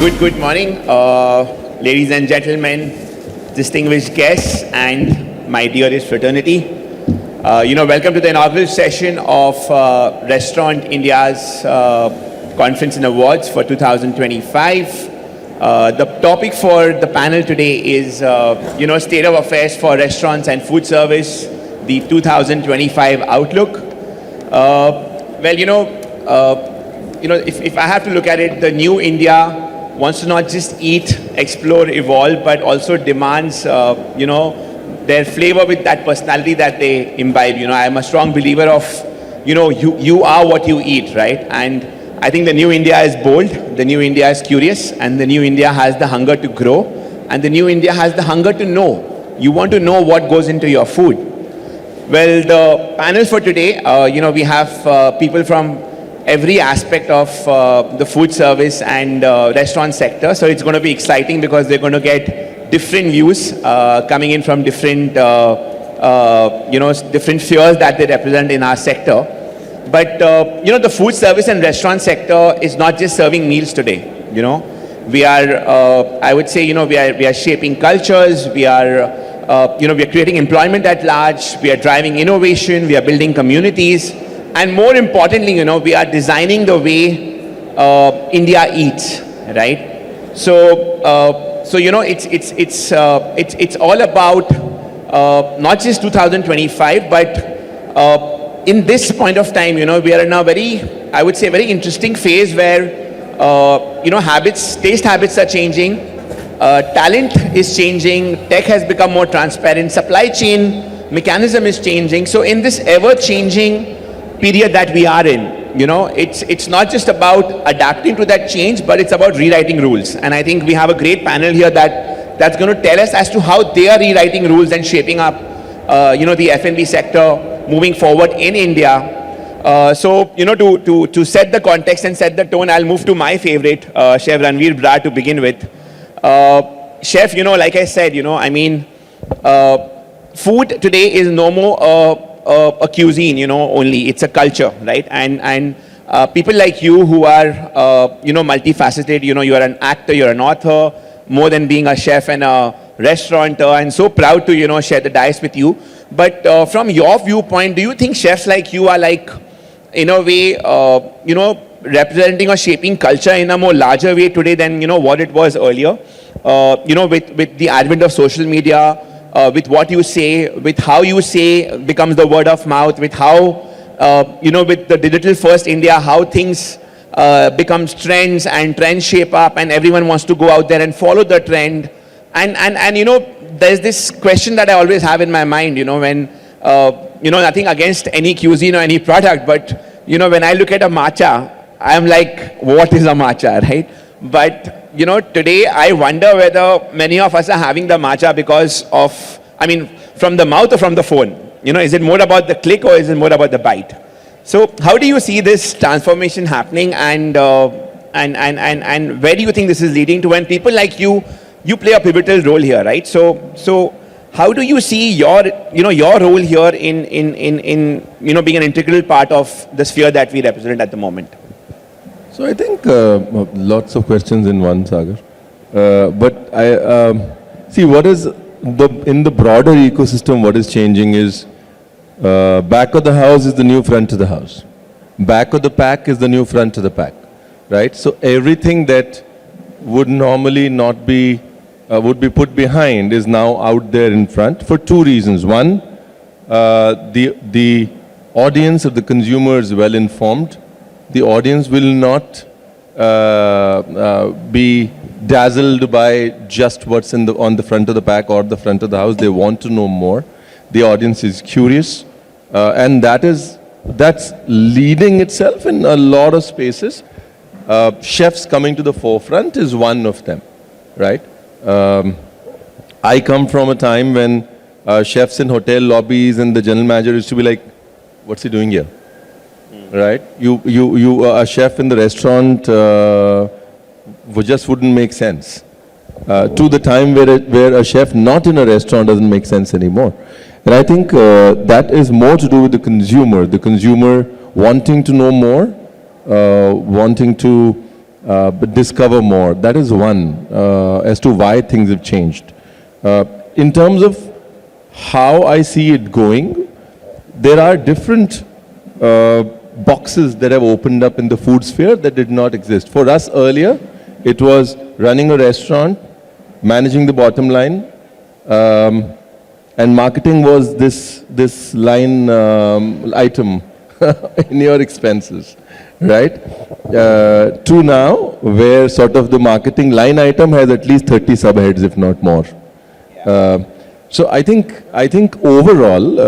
Good morning, ladies and gentlemen, distinguished guests, and my dearest fraternity. Welcome to the inaugural session of Restaurant India's Conference and Awards for 2025. The topic for the panel today is, State of Affairs for Restaurants and Food Service, the 2025 Outlook. If I have to look at it, the new India wants to not just eat, explore, evolve, but also demands, their flavor with that personality that they imbibe. I'm a strong believer of, you are what you eat, right? And I think the new India is bold, the new India is curious, and the new India has the hunger to grow, and the new India has the hunger to know. You want to know what goes into your food. Well, the panel for today, we have people from every aspect of the food service and restaurant sector. So it's going to be exciting because they're going to get different views coming in from different, different spheres that they represent in our sector. But, the food service and restaurant sector is not just serving meals today. We are, I would say, we are shaping cultures. We are, we are creating employment at large. We are driving innovation. We are building communities. And more importantly, we are designing the way India eats, right? So, it's all about not just 2025, but in this point of time, we are in a very, I would say, very interesting phase where, taste habits are changing, talent is changing, tech has become more transparent, supply chain mechanism is changing. So in this ever-changing period that we are in, it's not just about adapting to that change, but it's about rewriting rules. And I think we have a great panel here that's going to tell us as to how they are rewriting rules and shaping up, the F&B sector moving forward in India. To set the context and set the tone, I'll move to my favorite, Chef Ranveer Brar, to begin with. Chef, like I said, food today is no more a cuisine, only. It's a culture, right? And people like you who are, multifaceted, you are an actor, you're an author, more than being a chef and a restaurateur, and so proud to, share the dais with you. But from your viewpoint, do you think chefs like you are like, in a way, representing or shaping culture in a more larger way today than, what it was earlier? With the advent of social media, with what you say, with how you say becomes the word of mouth, with how, with the digital first India, how things becomes trends and trends shape up and everyone wants to go out there and follow the trend. And there's this question that I always have in my mind, when, nothing against any cuisine or any product, but, when I look at a matcha, I'm like, what is a matcha, right? But, today I wonder whether many of us are having the matcha because of, from the mouth or from the phone. Is it more about the click or is it more about the bite? So how do you see this transformation happening and where do you think this is leading to? And people like you play a pivotal role here, right? So how do you see your role here in being an integral part of the sphere that we represent at the moment? So I think lots of questions in one, Sagar. But I see what is in the broader ecosystem. What is changing is back of the house is the new front of the house. Back of the pack is the new front of the pack, right? So everything that would normally not be would be put behind is now out there in front for two reasons. One, the audience of the consumer is well informed. The audience will not be dazzled by just what's on the front of the pack or the front of the house. They want to know more. The audience is curious, and that's leading itself in a lot of spaces. Chefs coming to the forefront is one of them, right? I come from a time when chefs in hotel lobbies and the general manager used to be like, "What's he doing here?" Right? You a chef in the restaurant just wouldn't make sense. To the time where a chef not in a restaurant doesn't make sense anymore. And I think that is more to do with the consumer wanting to know more, wanting to but discover more. That is one, as to why things have changed. In terms of how I see it going, there are different boxes that have opened up in the food sphere that did not exist. For us earlier, it was running a restaurant, managing the bottom line, and marketing was this line item in your expenses, right? To now, where sort of the marketing line item has at least 30 subheads, if not more. So I think overall,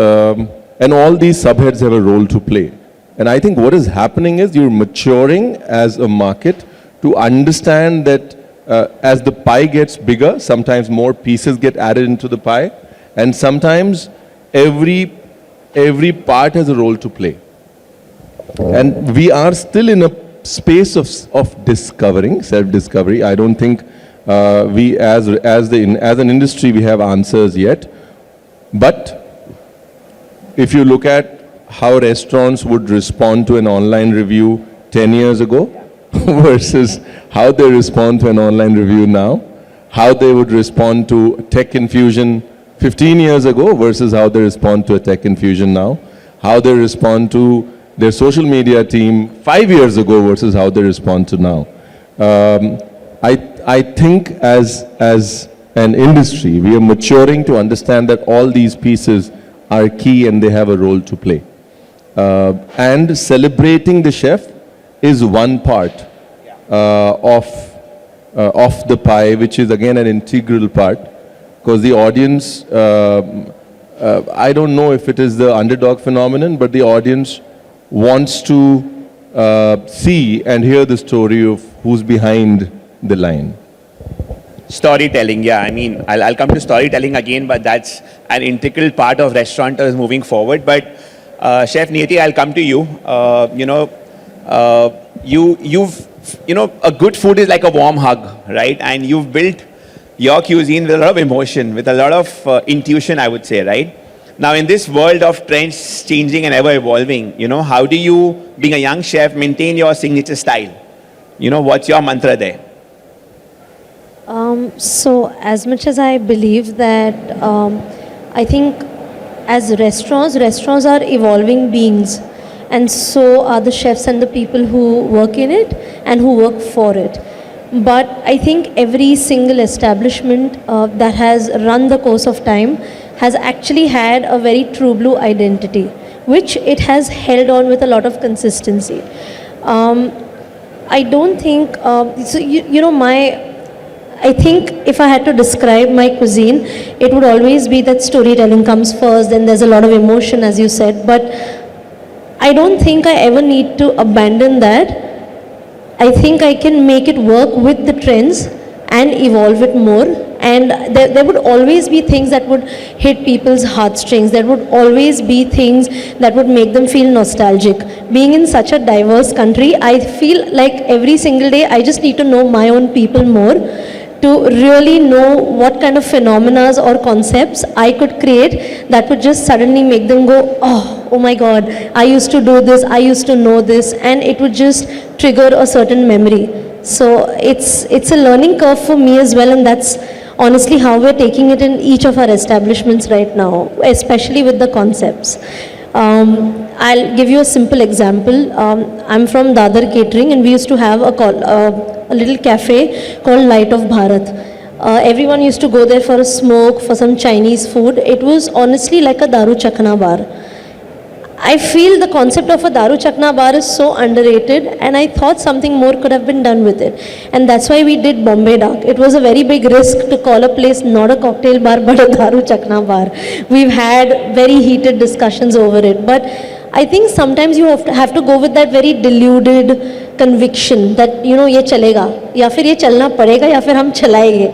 and all these subheads have a role to play. And I think what is happening is you're maturing as a market to understand that as the pie gets bigger, sometimes more pieces get added into the pie, and sometimes every part has a role to play. And we are still in a space of discovering, self-discovery. I don't think we as an industry we have answers yet. But if you look at how restaurants would respond to an online review 10 years ago versus how they respond to an online review now, how they would respond to tech infusion 15 years ago versus how they respond to a tech infusion now, how they respond to their social media team 5 years ago versus how they respond to now. I think as an industry, we are maturing to understand that all these pieces are key and they have a role to play. And celebrating the chef is one part of the pie, which is again an integral part, because the audience, I don't know if it is the underdog phenomenon, but the audience wants to see and hear the story of who's behind the line. Storytelling, yeah. I mean, I'll come to storytelling again, but that's an integral part of restaurateurs moving forward. But Chef Niyati, I'll come to you. A good food is like a warm hug, right? And you've built your cuisine with a lot of emotion, with a lot of intuition, I would say, right? Now, in this world of trends changing and ever evolving, how do you, being a young chef, maintain your signature style? What's your mantra there? So as much as I believe that, I think as restaurants are evolving beings, and so are the chefs and the people who work in it and who work for it. But I think every single establishment that has run the course of time has actually had a very true blue identity, which it has held on with a lot of consistency. I don't think, I think if I had to describe my cuisine, it would always be that storytelling comes first, then there's a lot of emotion, as you said, but I don't think I ever need to abandon that. I think I can make it work with the trends and evolve it more, and there would always be things that would hit people's heartstrings. There would always be things that would make them feel nostalgic. Being in such a diverse country, I feel like every single day I just need to know my own people more, to really know what kind of phenomena or concepts I could create that would just suddenly make them go, oh my God, I used to do this, I used to know this, and it would just trigger a certain memory. So it's a learning curve for me as well, and that's honestly how we're taking it in each of our establishments right now, especially with the concepts. I'll give you a simple example. I'm from Dadar Catering, and we used to have a little cafe called Light of Bharat. Everyone used to go there for a smoke, for some Chinese food. It was honestly like a Daru Chakna bar. I feel the concept of a Daru Chakna bar is so underrated, and I thought something more could have been done with it. And that's why we did Bombay Dark. It was a very big risk to call a place not a cocktail bar but a Daru Chakna bar. We've had very heated discussions over it. But I think sometimes you have to go with that very deluded conviction that, ye chalega, ya fir ye chalna padega, ya fir hum chalaenge.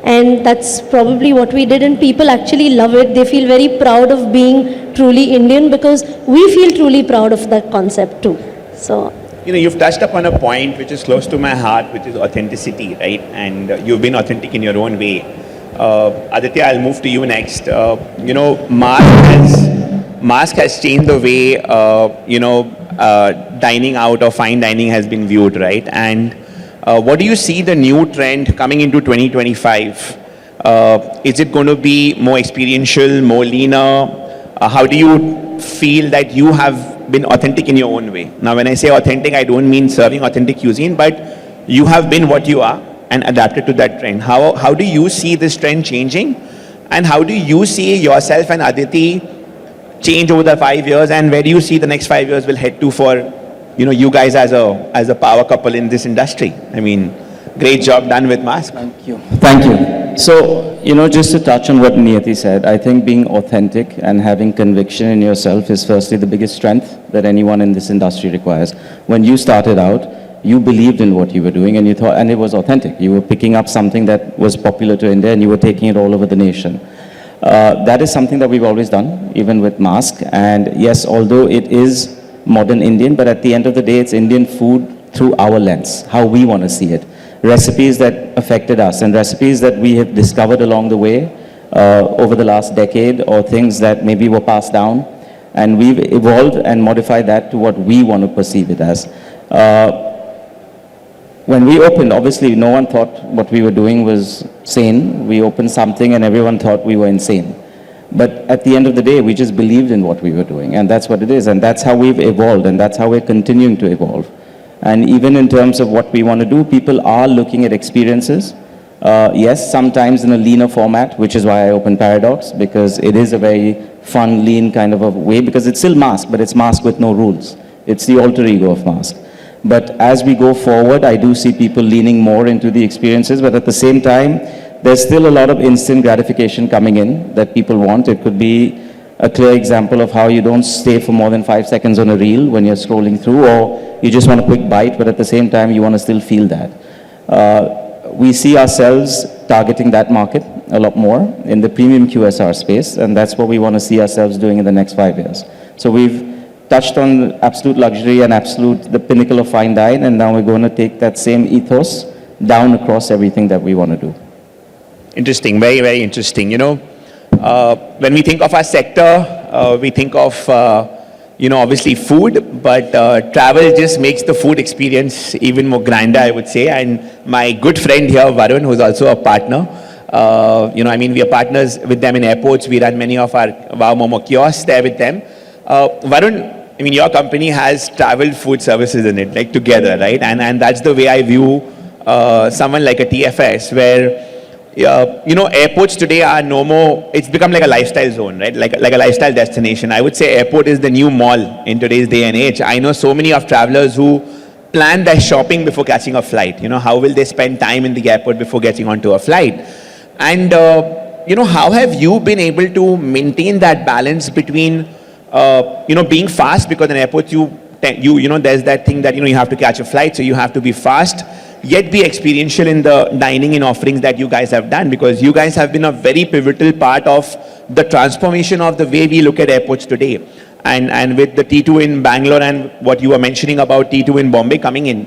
And that's probably what we did, and people actually love it. They feel very proud of being truly Indian, because we feel truly proud of that concept too. So, you've touched upon a point which is close to my heart, which is authenticity, right? And you've been authentic in your own way. Aditya, I'll move to you next. Mask has changed the way, dining out or fine dining has been viewed, right? And What do you see the new trend coming into 2025? Is it going to be more experiential, more leaner? How do you feel that you have been authentic in your own way? Now, when I say authentic, I don't mean serving authentic cuisine, but you have been what you are and adapted to that trend. How do you see this trend changing? And how do you see yourself and Aditi change over the 5 years? And where do you see the next 5 years will head to for, you guys as a power couple in this industry? I mean, great job done with Mask. Thank you. Thank you. So, just to touch on what Niyati said, I think being authentic and having conviction in yourself is firstly the biggest strength that anyone in this industry requires. When you started out, you believed in what you were doing and you thought, and it was authentic. You were picking up something that was popular to India and you were taking it all over the nation. That is something that we've always done, even with Mask. And yes, although it is modern Indian, but at the end of the day, it's Indian food through our lens, how we want to see it. Recipes that affected us and recipes that we have discovered along the way over the last decade, or things that maybe were passed down, and we've evolved and modified that to what we want to perceive it as. When we opened, obviously no one thought what we were doing was sane. We opened something and everyone thought we were insane. But at the end of the day, we just believed in what we were doing, and that's what it is, and that's how we've evolved, and that's how we're continuing to evolve. And even in terms of what we want to do, people are looking at experiences. Yes, sometimes in a leaner format, which is why I opened Paradox, because it is a very fun, lean kind of a way, because it's still Mask, but it's Mask with no rules. It's the alter ego of Mask. But as we go forward, I do see people leaning more into the experiences, but at the same time, there's still a lot of instant gratification coming in that people want. It could be a clear example of how you don't stay for more than 5 seconds on a reel when you're scrolling through, or you just want a quick bite, but at the same time, you want to still feel that. We see ourselves targeting that market a lot more in the premium QSR space, and that's what we want to see ourselves doing in the next 5 years. So we've touched on absolute luxury and the pinnacle of fine dine, and now we're going to take that same ethos down across everything that we want to do. Interesting, very, very interesting. When we think of our sector, we think of, obviously food, but travel just makes the food experience even more grander, I would say. And my good friend here, Varun, who's also a partner, we are partners with them in airports. We run many of our Wow Momo kiosks there with them. Varun, your company has travel food services in it, like together, right? And that's the way I view someone like a TFS, where airports today are no more, it's become like a lifestyle zone, right? Like a lifestyle destination. I would say airport is the new mall in today's day and age. I know so many of travelers who plan their shopping before catching a flight. How will they spend time in the airport before getting onto a flight? And, how have you been able to maintain that balance between, being fast, because in airports, there's that thing that, you have to catch a flight, so you have to be fast, yet be experiential in the dining and offerings that you guys have done, because you guys have been a very pivotal part of the transformation of the way we look at airports today. And with the T2 in Bangalore and what you were mentioning about T2 in Bombay coming in,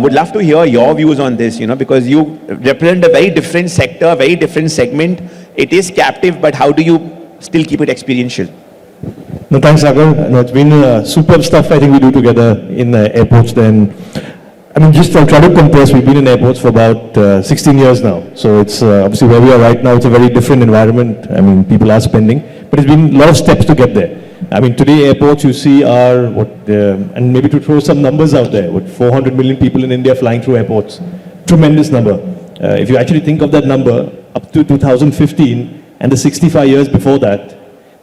would love to hear your views on this, because you represent a very different sector, very different segment. It is captive, but how do you still keep it experiential? No, thanks, Sagar. No, it's been superb stuff I think we do together in airports then. Just I'll try to compress. We've been in airports for about 16 years now. So it's obviously where we are right now, it's a very different environment. People are spending, but it's been a lot of steps to get there. Today airports you see are, and maybe to throw some numbers out there, 400 million people in India flying through airports. Tremendous number. If you actually think of that number, up to 2015 and the 65 years before that,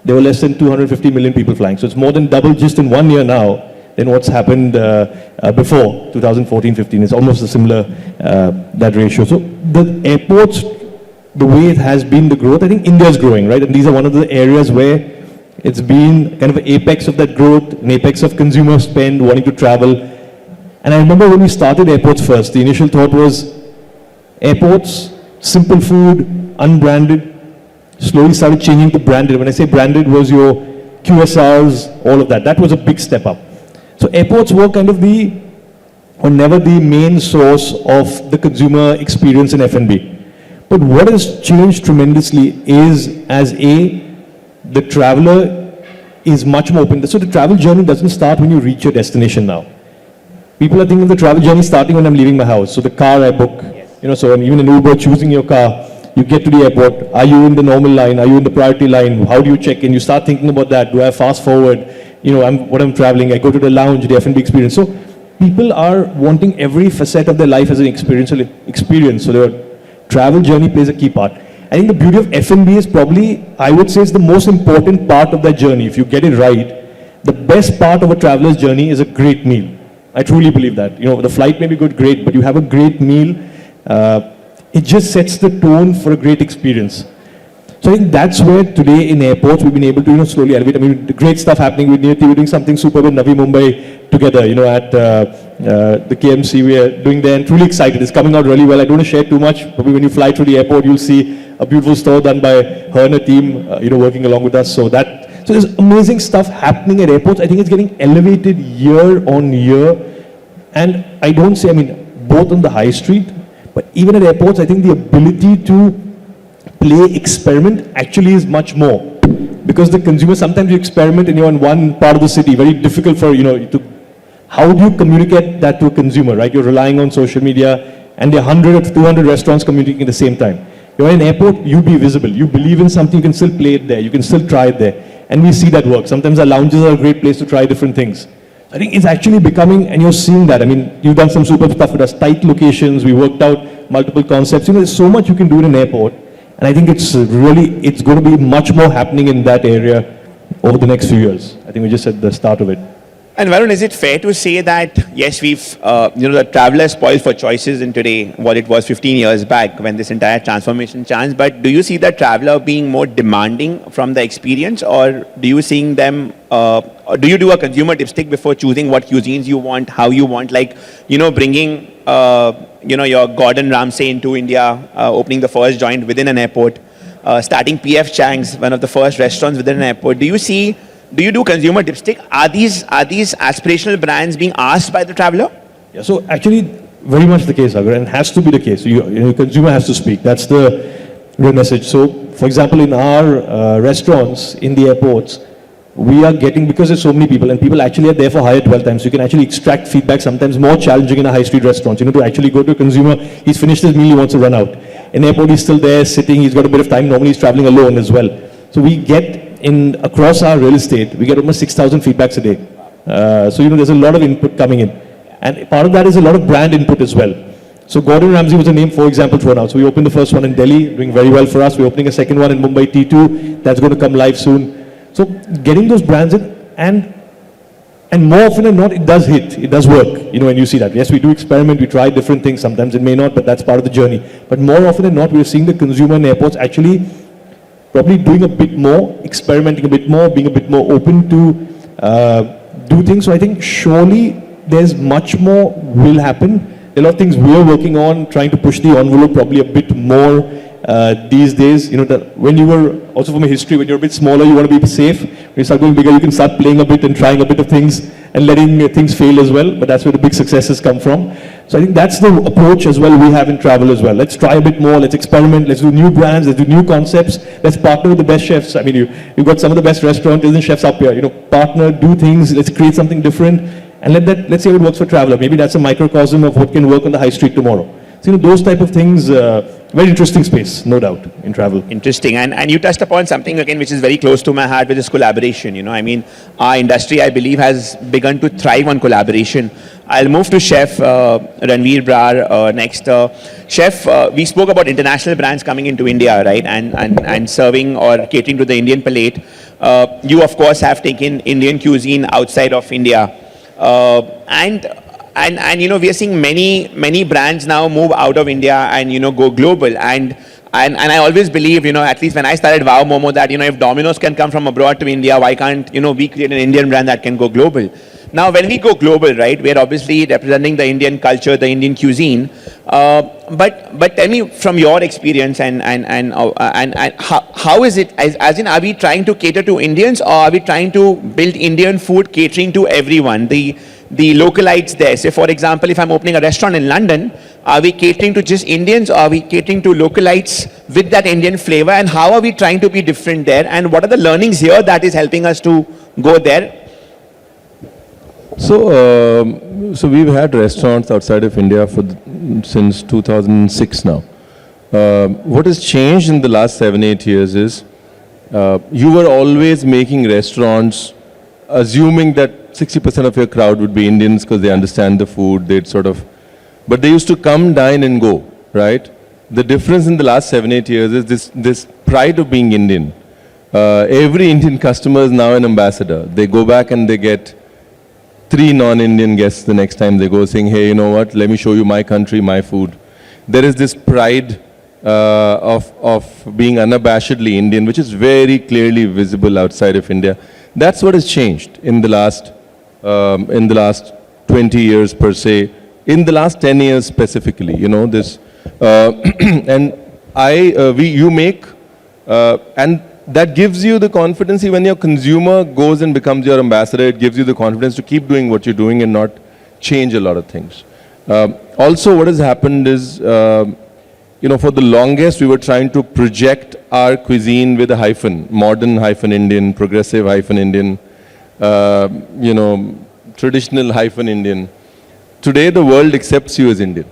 there were less than 250 million people flying. So it's more than double just in 1 year now than what's happened before 2014-15. It's almost a similar, that ratio. So the airports, the way it has been the growth, I think India's growing, right? And these are one of the areas where it's been kind of an apex of that growth, an apex of consumer spend, wanting to travel. And I remember when we started airports first, the initial thought was airports, simple food, unbranded, slowly started changing to branded. When I say branded, was your QSRs, all of that. That was a big step up. So airports were kind of never the main source of the consumer experience in F&B. But what has changed tremendously is the traveler is much more open. So the travel journey doesn't start when you reach your destination now. people are thinking of the travel journey starting when I'm leaving my house. So the car I book, so even in Uber, choosing your car, you get to the airport. Are you in the normal line? Are you in the priority line? How do you check in? You start thinking about that. Do I fast forward? When I'm traveling, I go to the lounge, the F&B experience. So people are wanting every facet of their life as an experience. So their travel journey plays a key part. I think the beauty of F&B is probably, I would say, is the most important part of that journey. If you get it right, the best part of a traveler's journey is a great meal. I truly believe that. The flight may be good, great, but you have a great meal. It just sets the tone for a great experience. So I think that's where today in airports we've been able to slowly elevate. I mean, the great stuff happening with Niyati. We're doing something superb in Navi Mumbai together, at the KMC. We are doing there and truly excited. It's coming out really well. I don't want to share too much. Probably when you fly through the airport, you'll see a beautiful store done by her and her team, working along with us. So there's amazing stuff happening at airports. I think it's getting elevated year on year. And I don't say, both on the high street, but even at airports, I think the ability to play experiment actually is much more. Because the consumer, sometimes you experiment and you're in one part of the city, very difficult for, how do you communicate that to a consumer, right? You're relying on social media and there are 100 or 200 restaurants communicating at the same time. You're in an airport, you be visible. You believe in something, you can still play it there. You can still try it there. And we see that work. Sometimes our lounges are a great place to try different things. I think it's actually becoming, and you're seeing that. You've done some super stuff with us, tight locations, we worked out multiple concepts. There's so much you can do in an airport. And I think it's going to be much more happening in that area over the next few years. I think we just at the start of it. And Varun, is it fair to say that, yes, the traveler is spoiled for choices in today, what it was 15 years back when this entire transformation chanced, but do you see the traveler being more demanding from the experience, or do you seeing them, or do you do a consumer dipstick before choosing what cuisines you want, how you want, bringing, your Gordon Ramsay into India, opening the first joint within an airport, starting PF Chang's, one of the first restaurants within an airport. Do you do consumer dipstick? Are these aspirational brands being asked by the traveler? Yeah, so actually, very much the case, Agar, and has to be the case. So consumer has to speak. That's the real message. So, for example, in our restaurants, in the airports, we are getting, because there's so many people, and people actually are there for higher dwell times, so you can actually extract feedback, sometimes more challenging in a high street restaurant. To actually go to a consumer, he's finished his meal, he wants to run out. In airport, he's still there, sitting, he's got a bit of time, normally he's traveling alone as well. So we get, across our real estate, we get almost 6,000 feedbacks a day. So there's a lot of input coming in. And part of that is a lot of brand input as well. So Gordon Ramsay was a name, for example, thrown out. So we opened the first one in Delhi, doing very well for us. We're opening a second one in Mumbai T2, that's going to come live soon. So getting those brands in, and more often than not, it does hit, it does work, when you see that. Yes, we do experiment, we try different things, sometimes it may not, but that's part of the journey. But more often than not, we're seeing the consumer in airports actually probably doing a bit more, experimenting a bit more, being a bit more open to do things. So I think surely there's much more will happen. There are a lot of things we're working on, trying to push the envelope probably a bit more these days. When you were, also from a history, when you're a bit smaller, you want to be safe. When you start going bigger, you can start playing a bit and trying a bit of things and letting things fail as well. But that's where the big successes come from. So I think that's the approach as well we have in travel as well. Let's try a bit more, let's experiment, let's do new brands, let's do new concepts, let's partner with the best chefs. You've got some of the best restaurants and chefs up here. Partner, do things, let's create something different, and let's see how it works for traveler. Maybe that's a microcosm of what can work on the high street tomorrow. So those type of things, very interesting space, no doubt, in travel. Interesting. And you touched upon something again which is very close to my heart, which is collaboration. Our industry, I believe, has begun to thrive on collaboration. I'll move to Chef Ranveer Brar next. Chef, we spoke about international brands coming into India, right, and serving or catering to the Indian palate. You, of course, have taken Indian cuisine outside of India. And we are seeing many brands now move out of India and go global. And I always believe, at least when I started Wow Momo, that if Domino's can come from abroad to India, why can't we create an Indian brand that can go global? Now, when we go global, right, we're obviously representing the Indian culture, the Indian cuisine. But tell me from your experience and how is it? As in, are we trying to cater to Indians, or are we trying to build Indian food catering to everyone? The localites there. Say, for example, if I'm opening a restaurant in London, are we catering to just Indians, or are we catering to localites with that Indian flavor? And how are we trying to be different there? And what are the learnings here that is helping us to go there? So we've had restaurants outside of India since 2006 now. What has changed in the last 7-8 years is you were always making restaurants assuming that 60% of your crowd would be Indians because they understand the food, but they used to come, dine and go, right? The difference in the last 7-8 years is this pride of being Indian. Every Indian customer is now an ambassador. They go back and they get 3 non-Indian guests the next time they go saying, hey, you know what, let me show you my country, my food. There is this pride of being unabashedly Indian, which is very clearly visible outside of India. That's what has changed in the last 20 years per se, in the last 10 years specifically, you know, this, and and that gives you the confidence. See, when your consumer goes and becomes your ambassador, it gives you the confidence to keep doing what you're doing and not change a lot of things. Also, what has happened is, you know, for the longest, we were trying to project our cuisine with a hyphen, modern hyphen Indian, progressive hyphen Indian, you know, traditional hyphen Indian. Today, the world accepts you as Indian.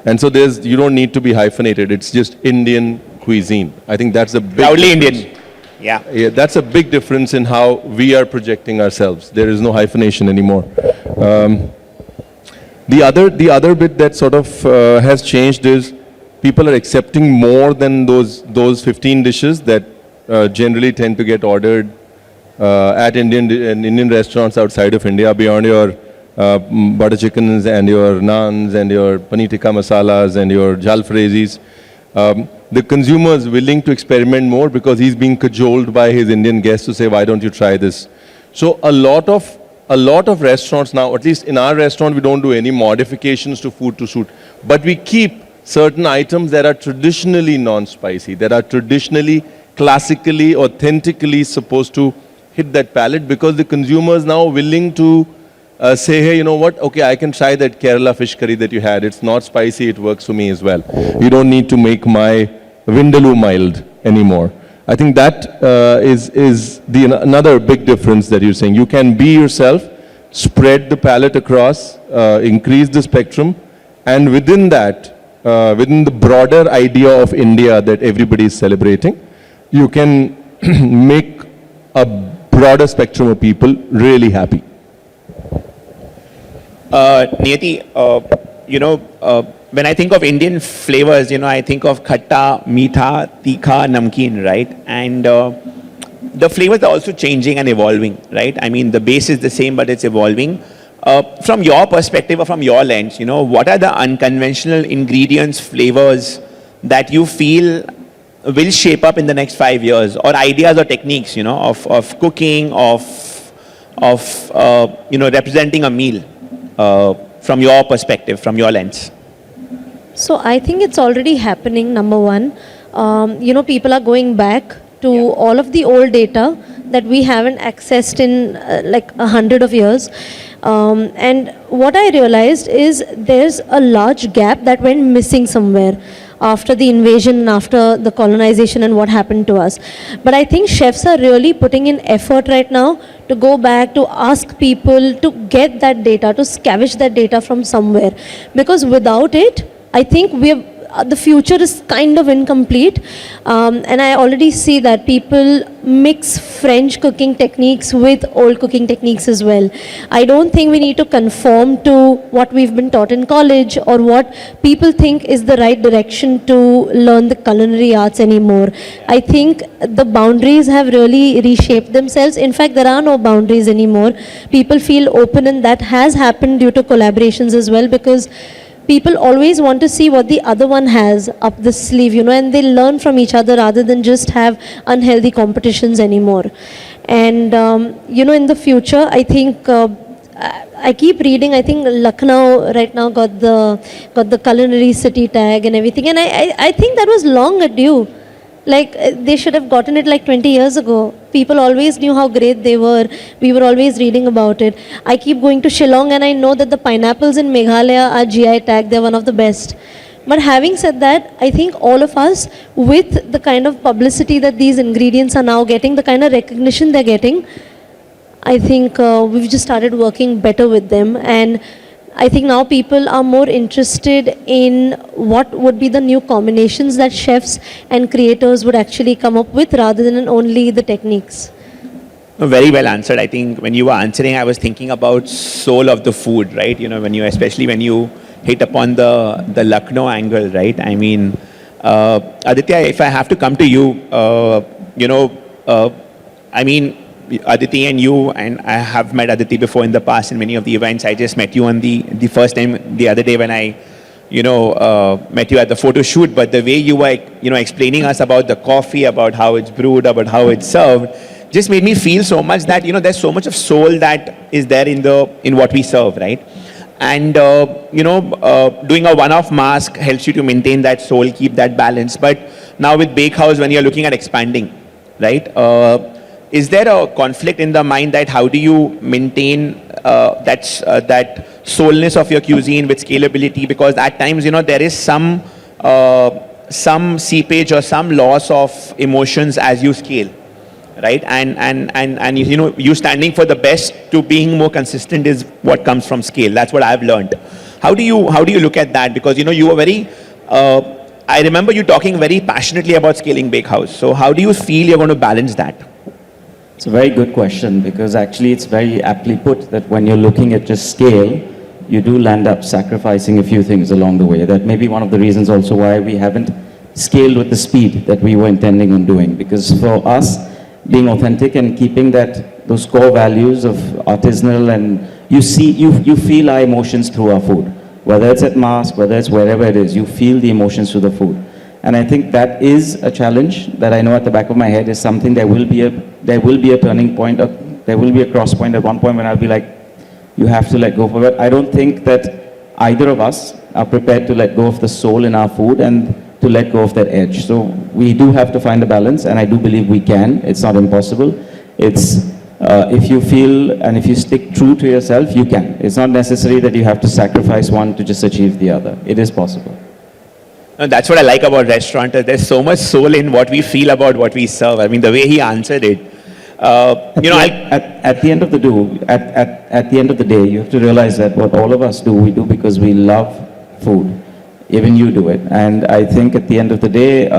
And so you don't need to be hyphenated. It's just Indian cuisine. I think that's a big Proudly difference. Indian. Yeah. Yeah, that's a big difference in how we are projecting ourselves. There is no hyphenation anymore. The other bit that sort of has changed is people are accepting more than those 15 dishes that generally tend to get ordered at Indian restaurants outside of India, beyond your butter chickens and your naans and your paneer tikka masalas and your jalfrezis. The consumer is willing to experiment more because he's being cajoled by his Indian guests to say, why don't you try this? So a lot of restaurants now, at least in our restaurant, we don't do any modifications to food to suit, but we keep certain items that are traditionally non-spicy, that are traditionally, classically, authentically supposed to hit that palate, because the consumer is now willing to say, hey, you know what, okay, I can try that Kerala fish curry that you had. It's not spicy, it works for me as well. You don't need to make my Vindaloo mild anymore. I think that is another big difference that you're saying. You can be yourself, spread the palate across, increase the spectrum, and within that, within the broader idea of India that everybody is celebrating, you can make a broader spectrum of people really happy. Niyati, you know, when I think of Indian flavors, you know, I think of khatta, meetha, tikha, namkeen, right? And the flavors are also changing and evolving, right? I mean, the base is the same, but it's evolving. From your perspective or from your lens, you know, what are the unconventional ingredients, flavors that you feel will shape up in the next 5 years, or ideas or techniques, you know, of cooking, of you know, representing a meal from your perspective, from your lens? So I think it's already happening, number one. You know, people are going back to all of the old data that we haven't accessed in like 100 of years. And what I realized is there's a large gap that went missing somewhere after the invasion and after the colonization and what happened to us. But I think chefs are really putting in effort right now to go back, to ask people to get that data, to scavenge that data from somewhere. Because without it, I think the future is kind of incomplete, and I already see that people mix French cooking techniques with old cooking techniques as well. I don't think we need to conform to what we've been taught in college or what people think is the right direction to learn the culinary arts anymore. I think the boundaries have really reshaped themselves. In fact, there are no boundaries anymore. People feel open, and that has happened due to collaborations as well, because people always want to see what the other one has up the sleeve, you know, and they learn from each other rather than just have unhealthy competitions anymore. And, you know, in the future, I think, I keep reading, I think Lucknow right now got the culinary city tag and everything. And I think that was long due. Like, they should have gotten it like 20 years ago. People always knew how great they were. We were always reading about it. I keep going to Shillong and I know that the pineapples in Meghalaya are GI tagged. They're one of the best. But having said that, I think all of us, with the kind of publicity that these ingredients are now getting, the kind of recognition they're getting, I think we've just started working better with them, and I think now people are more interested in what would be the new combinations that chefs and creators would actually come up with rather than only the techniques. No, very well answered. I think when you were answering, I was thinking about soul of the food, right? You know, when you, especially when you hit upon the Lucknow angle, right? I mean, Aditya, if I have to come to you, I mean, Aditi and you, and I have met Aditi before in the past in many of the events. I just met you on the first time the other day when I, met you at the photo shoot. But the way you were, explaining us about the coffee, about how it's brewed, about how it's served, just made me feel so much that, there's so much of soul that is there in what we serve, right? And, doing a one-off mask helps you to maintain that soul, keep that balance. But now with Bakehouse, when you're looking at expanding, right? Is there a conflict in the mind that how do you maintain that soulness of your cuisine with scalability? Because at times, there is some seepage or some loss of emotions as you scale, right? And you standing for the best to being more consistent is what comes from scale. That's what I've learned. How do you look at that? Because you were very. I remember you talking very passionately about scaling Bakehouse. So how do you feel you're going to balance that? It's a very good question, because actually it's very aptly put that when you're looking at just scale, you do land up sacrificing a few things along the way. That may be one of the reasons also why we haven't scaled with the speed that we were intending on doing. Because for us, being authentic and keeping those core values of artisanal, and you feel our emotions through our food. Whether it's at mask, whether it's wherever it is, you feel the emotions through the food. And I think that is a challenge that I know at the back of my head is something there will be a turning point, there will be a cross point at one point when I'll be like, you have to let go of it. I don't think that either of us are prepared to let go of the soul in our food and to let go of that edge. So we do have to find a balance, and I do believe we can. It's not impossible. It's if you feel and if you stick true to yourself, you can. It's not necessary that you have to sacrifice one to just achieve the other. It is possible. And that's what I like about restaurant. There's so much soul in what we feel about what we serve. I mean, the way he answered it. At the end of the day, you have to realize that what all of us do, we do because we love food. Even you do it. And I think at the end of the day,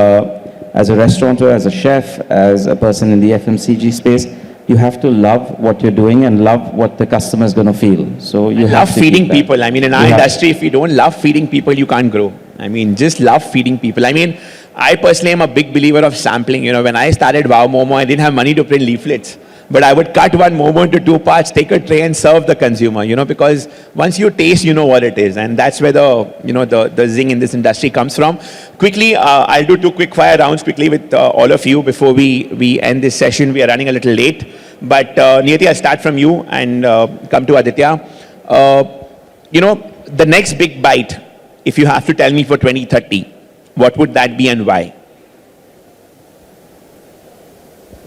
as a restaurateur, as a chef, as a person in the FMCG space, you have to love what you're doing and love what the customer is going to feel. So you have love to feeding people. I mean, in our industry, if you don't love feeding people, you can't grow. I mean, just love feeding people. I mean, I personally am a big believer of sampling. When I started Wow Momo, I didn't have money to print leaflets. But I would cut one Momo into two parts, take a tray and serve the consumer, because once you taste, you know what it is. And that's where the zing in this industry comes from. Quickly, I'll do two quick fire rounds quickly with all of you before we end this session. We are running a little late. But Niyati, I'll start from you and come to Aditya. The next big bite, if you have to tell me for 2030, what would that be and why?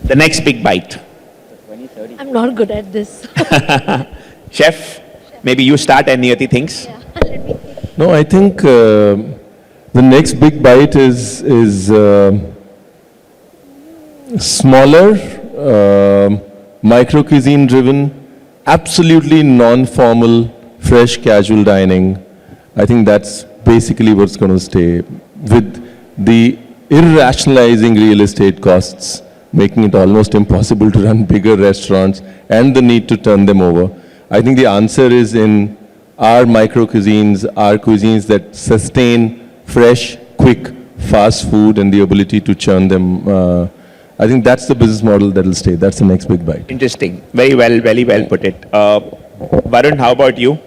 The next big bite. I'm not good at this. Chef, maybe you start and Niyati thinks. Yeah, let me think. No, I think the next big bite is smaller, micro cuisine driven, absolutely non-formal, fresh, casual dining. I think that's basically what's going to stay, with the irrationalizing real estate costs, making it almost impossible to run bigger restaurants, and the need to turn them over. I think the answer is in our micro cuisines, our cuisines that sustain fresh, quick, fast food and the ability to churn them. I think that's the business model that will stay. That's the next big bite. Interesting. Very well put it. Varun, how about you?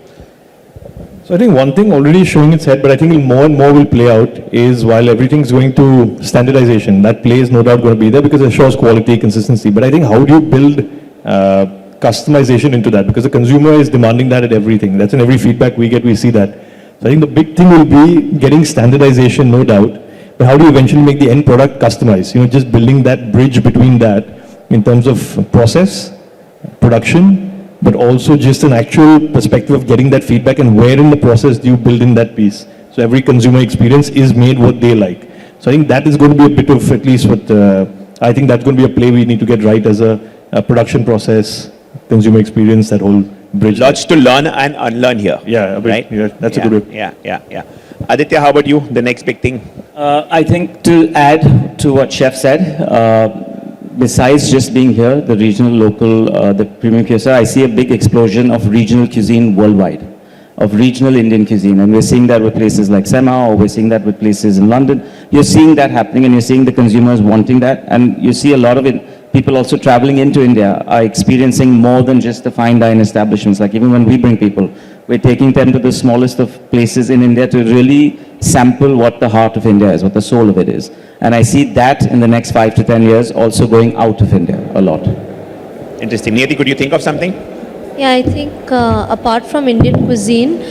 So I think one thing already showing its head, but I think more and more will play out, is while everything's going to standardization, that play is no doubt going to be there because it shows quality, consistency. But I think how do you build customization into that? Because the consumer is demanding that at everything. That's in every feedback we get, we see that. So I think the big thing will be getting standardization, no doubt. But how do you eventually make the end product customized? Just building that bridge between that in terms of process, production, but also just an actual perspective of getting that feedback and where in the process do you build in that piece. So every consumer experience is made what they like. So I think that is going to be a bit of, at least what, I think that's going to be a play we need to get right as a production process, consumer experience, that whole bridge. Lots to learn and unlearn here. Yeah, a bit, right? yeah, that's a Yeah, good way. Yeah. Aditya, how about you? The next big thing? I think to add to what Chef said, besides just being here, the regional, local, the premium QSR, I see a big explosion of regional cuisine worldwide, of regional Indian cuisine. And we're seeing that with places like Sema, or we're seeing that with places in London. You're seeing that happening, and you're seeing the consumers wanting that. And you see a lot of it, people also traveling into India are experiencing more than just the fine dine establishments. Like even when we bring people, we're taking them to the smallest of places in India to really sample what the heart of India is, what the soul of it is. And I see that in the next 5 to 10 years also going out of India a lot. Interesting. Niyati, could you think of something? Yeah, I think apart from Indian cuisine,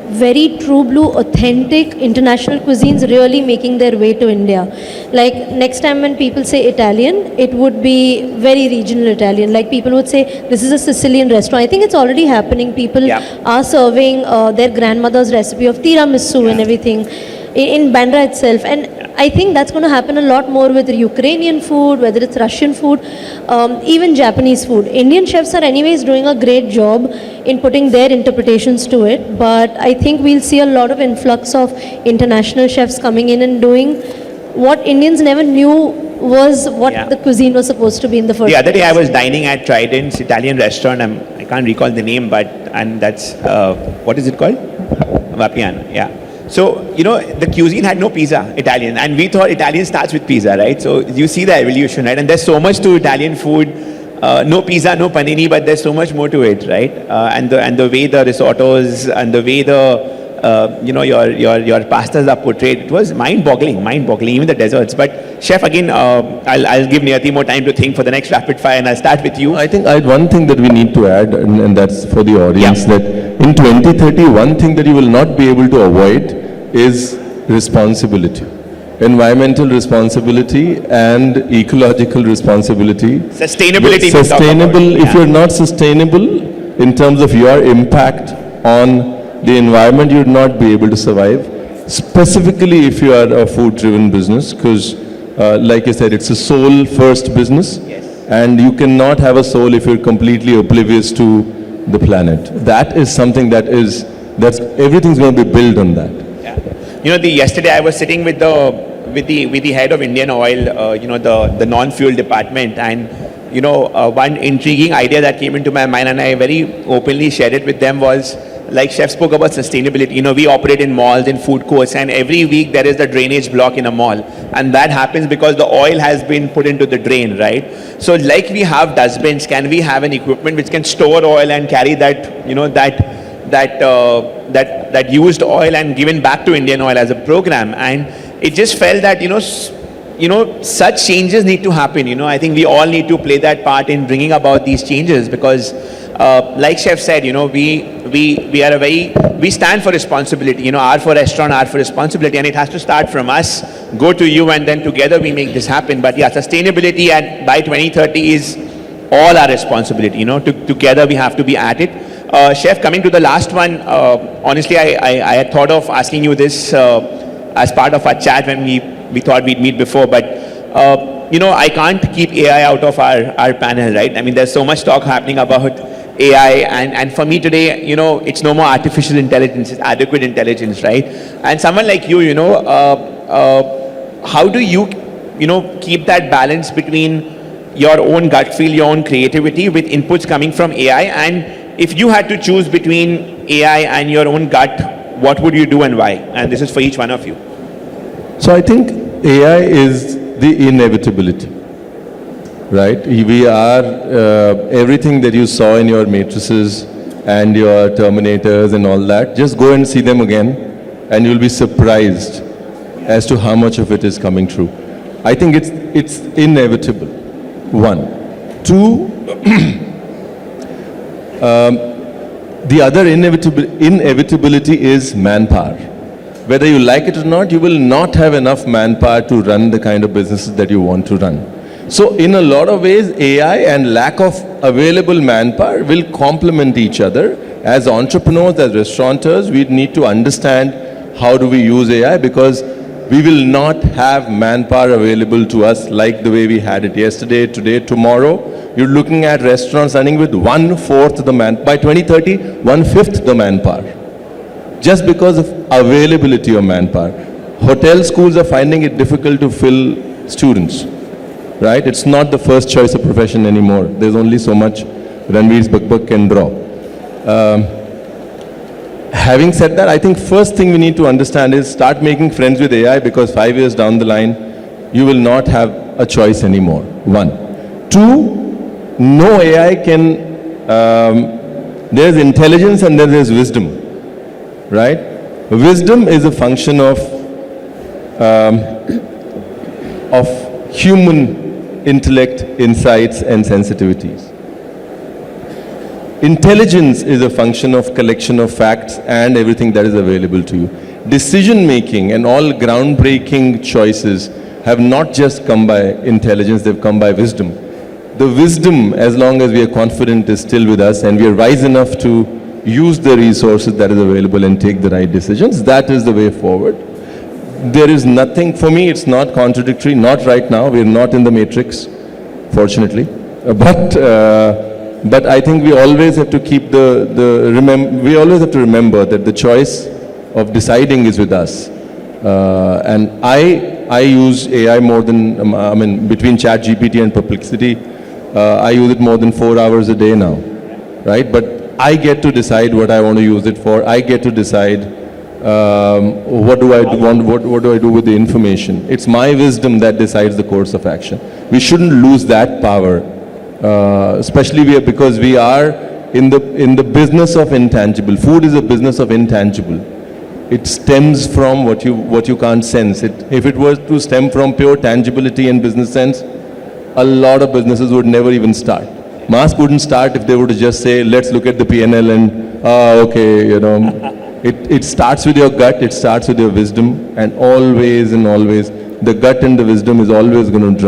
very true blue, authentic international cuisines really making their way to India. Like next time when people say Italian, it would be very regional Italian. Like people would say, this is a Sicilian restaurant. I think it's already happening. People are serving their grandmother's recipe of tiramisu and everything in Bandra itself. And I think that's going to happen a lot more with Ukrainian food, whether it's Russian food, even Japanese food. Indian chefs are anyways doing a great job in putting their interpretations to it, but I think we'll see a lot of influx of international chefs coming in and doing what Indians never knew was what the cuisine was supposed to be in the first The other day I place. was dining at Trident's Italian restaurant. I can't recall the name, and that's, what is it called? Vapiano, yeah. So, the cuisine had no pizza, Italian, and we thought Italian starts with pizza, right? So you see the evolution, right? And there's so much to Italian food. No pizza, no panini, but there's so much more to it, right? And the way the risottos and the way your pastas are portrayed, it was mind-boggling, even the desserts. But Chef, again, I'll give Niyati more time to think for the next rapid fire, and I'll start with you. I think one thing that we need to add, and that's for the audience, that in 2030, one thing that you will not be able to avoid is responsibility. Environmental responsibility and ecological responsibility. Sustainability. Sustainable, if you're not sustainable in terms of your impact on the environment, you'd not be able to survive. Specifically if you are a food-driven business, because like I said, it's a soul-first business. Yes. And you cannot have a soul if you're completely oblivious to the planet. That is something that's everything's going to be built on that. Yesterday I was sitting with the head of Indian Oil, the non-fuel department, and one intriguing idea that came into my mind, and I very openly shared it with them, was like Chef spoke about sustainability. We operate in malls, in food courts, and every week there is the drainage block in a mall, and that happens because the oil has been put into the drain, right? So like we have dustbins, can we have an equipment which can store oil and carry that that used oil and given back to Indian Oil as a program? And it just felt that such changes need to happen. I think we all need to play that part in bringing about these changes, because like Chef said, we stand for responsibility. R for restaurant, R for responsibility, and it has to start from us, go to you, and then together we make this happen. But yeah, sustainability by 2030 is all our responsibility. Together we have to be at it. Chef, coming to the last one, honestly, I had thought of asking you this as part of our chat when we thought we'd meet before, but I can't keep AI out of our panel, right? I mean, there's so much talk happening about AI, and for me today, it's no more artificial intelligence, it's adequate intelligence, right? And someone like you, how do you, keep that balance between your own gut feel, your own creativity with inputs coming from AI? And if you had to choose between AI and your own gut, what would you do and why? And this is for each one of you. So I think AI is the inevitability, right? We are, everything that you saw in your matrices and your Terminators and all that, just go and see them again and you'll be surprised as to how much of it is coming true. I think it's inevitable, one. Two, the other inevitability is manpower. Whether you like it or not, you will not have enough manpower to run the kind of businesses that you want to run. So in a lot of ways, AI and lack of available manpower will complement each other. As entrepreneurs, as restaurateurs, we need to understand how do we use AI, because we will not have manpower available to us like the way we had it yesterday, today, tomorrow. You're looking at restaurants running with 1/4 the man. By 2030, 1/5 the manpower. Just because of availability of manpower. Hotel schools are finding it difficult to fill students, right? It's not the first choice of profession anymore. There's only so much Ranveer's Bakbak can draw. Having said that, I think first thing we need to understand is start making friends with AI, because 5 years down the line, you will not have a choice anymore. One. Two, no AI can, there's intelligence and then there's wisdom, right? Wisdom is a function of human intellect, insights and sensitivities. Intelligence is a function of collection of facts and everything that is available to you. Decision making and all groundbreaking choices have not just come by intelligence, they've come by wisdom. The wisdom, as long as we are confident, is still with us, and we are wise enough to use the resources that is available and take the right decisions. That is the way forward. There is nothing, for me, it's not contradictory, not right now. We're not in the matrix, fortunately. But I think we always have to keep we always have to remember that the choice of deciding is with us. And I use AI more than, between ChatGPT and Perplexity, I use it more than 4 hours a day now, right? But I get to decide what I want to use it for. I get to decide what do I want, what do I do with the information. It's my wisdom that decides the course of action. We shouldn't lose that power, especially because we are in the business of intangible. Food is a business of intangible. It stems from what you can't sense. If it was to stem from pure tangibility and business sense, a lot of businesses would never even start. Mask wouldn't start if they were to just say, let's look at the P&L and, okay, It starts with your gut, it starts with your wisdom, and always, the gut and the wisdom is always going to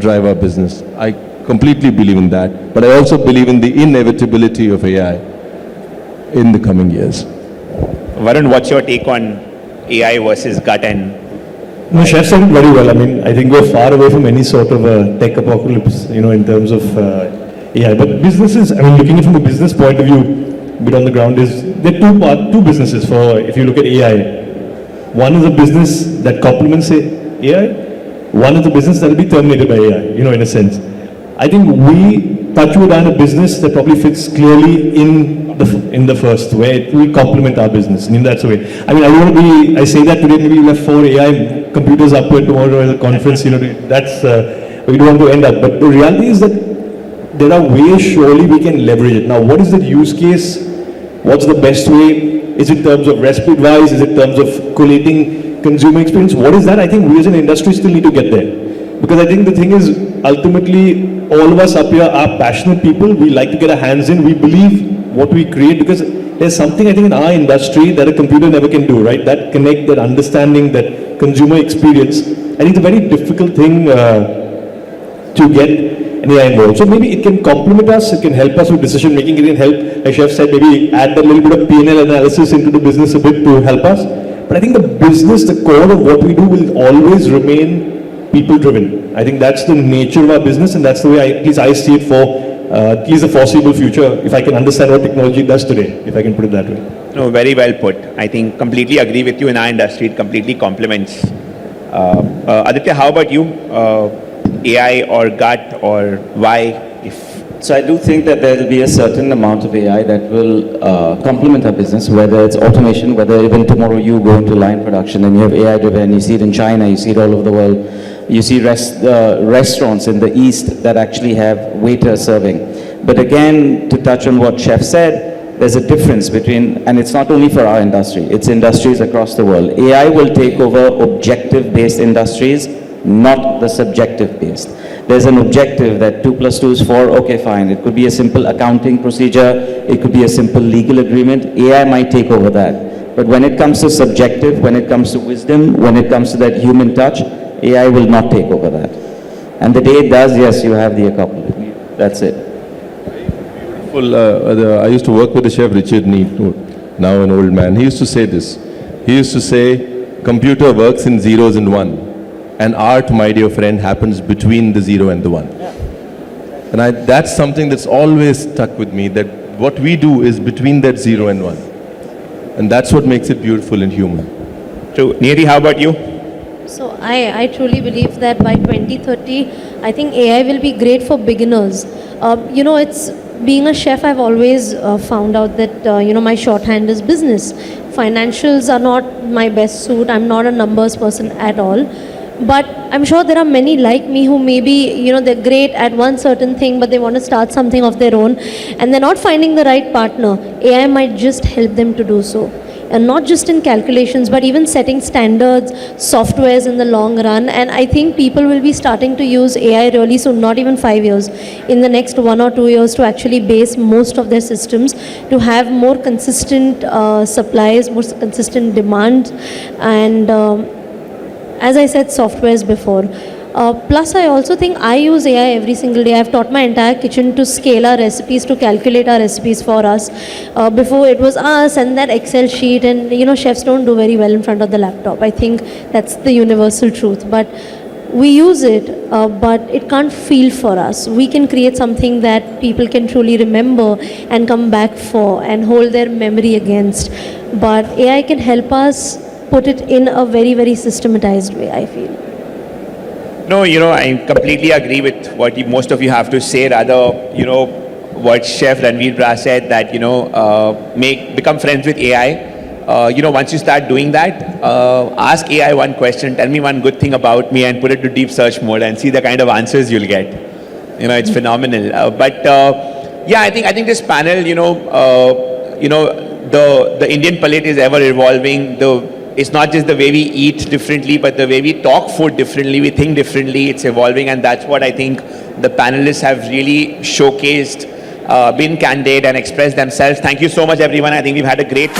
drive our business. I completely believe in that. But I also believe in the inevitability of AI in the coming years. Varun, what's your take on AI versus gut and... No, Chef said it very well. I think we're far away from any sort of a tech apocalypse, in terms of AI. But businesses, looking at it from a business point of view, bit on the ground is, there are two businesses for, if you look at AI. One is a business that complements AI. One is a business that will be terminated by AI, in a sense. I think we, Touchwood, are in a business that probably fits clearly in the first, where it will complement our business. That's the way. I say that today, maybe we'll have 4 AI computers up here tomorrow at a conference, that's where we don't want to end up. But the reality is that there are ways surely we can leverage it. Now, what is the use case? What's the best way? Is it in terms of recipe advice? Is it in terms of collating consumer experience? What is that? I think we as an industry still need to get there. Because I think the thing is, ultimately, all of us up here are passionate people. We like to get our hands in. We believe what we create, because there's something I think in our industry that a computer never can do, right? That connect, that understanding, that consumer experience. I think it's a very difficult thing to get an AI involved. So maybe it can complement us, it can help us with decision making, it can help, like Chef said, maybe add that little bit of P&L analysis into the business a bit to help us. But I think the business, the core of what we do will always remain people driven. I think that's the nature of our business, and that's the way at least I see it for at least the foreseeable future, if I can understand what technology does today, if I can put it that way. No, very well put. I think completely agree with you. In our industry, it completely complements. Aditya, how about you? AI or gut, or why? So I do think that there will be a certain amount of AI that will complement our business, whether it's automation, whether even tomorrow you go into line production and you have AI driven, you see it in China, you see it all over the world. You see restaurants in the East that actually have waiters serving. But again, to touch on what Chef said, there's a difference between, and it's not only for our industry, it's industries across the world. AI will take over objective-based industries, not the subjective-based. There's an objective that 2 + 2 is 4, okay, fine. It could be a simple accounting procedure, it could be a simple legal agreement. AI might take over that. But when it comes to subjective, when it comes to wisdom, when it comes to that human touch, AI will not take over that. And the day it does, yes, you have the accomplishment. That's it. I used to work with the chef Richard Neat, now an old man. He used to say this. He used to say, computer works in zeros and one, and art, my dear friend, happens between the 0 and the 1. And that's something that's always stuck with me, that what we do is between that 0 and 1. And that's what makes it beautiful and human. True. Niyati, how about you? So I truly believe that by 2030, I think AI will be great for beginners. It's being a chef, I've always found out that, my shorthand is business. Financials are not my best suit. I'm not a numbers person at all. But I'm sure there are many like me who maybe, they're great at one certain thing, but they want to start something of their own, and they're not finding the right partner. AI might just help them to do so. And not just in calculations, but even setting standards, softwares in the long run. And I think people will be starting to use AI really soon, not even 5 years, in the next 1 or 2 years, to actually base most of their systems, to have more consistent supplies, more consistent demand, and as I said, softwares before. Plus, I also think I use AI every single day. I've taught my entire kitchen to scale our recipes, to calculate our recipes for us. Before it was us and that Excel sheet, and chefs don't do very well in front of the laptop. I think that's the universal truth. But we use it, but it can't feel for us. We can create something that people can truly remember and come back for and hold their memory against. But AI can help us put it in a very, very systematized way, I feel. No, I completely agree with what most of you have to say. Rather, what Chef Ranveer Bra said, that, become friends with AI. Once you start doing that, ask AI one question, tell me one good thing about me, and put it to deep search mode and see the kind of answers you'll get. It's phenomenal. I think this panel, the Indian palate is ever evolving. It's not just the way we eat differently, but the way we talk food differently, we think differently, it's evolving, and that's what I think the panelists have really showcased, been candid and expressed themselves. Thank you so much, everyone. I think we've had a great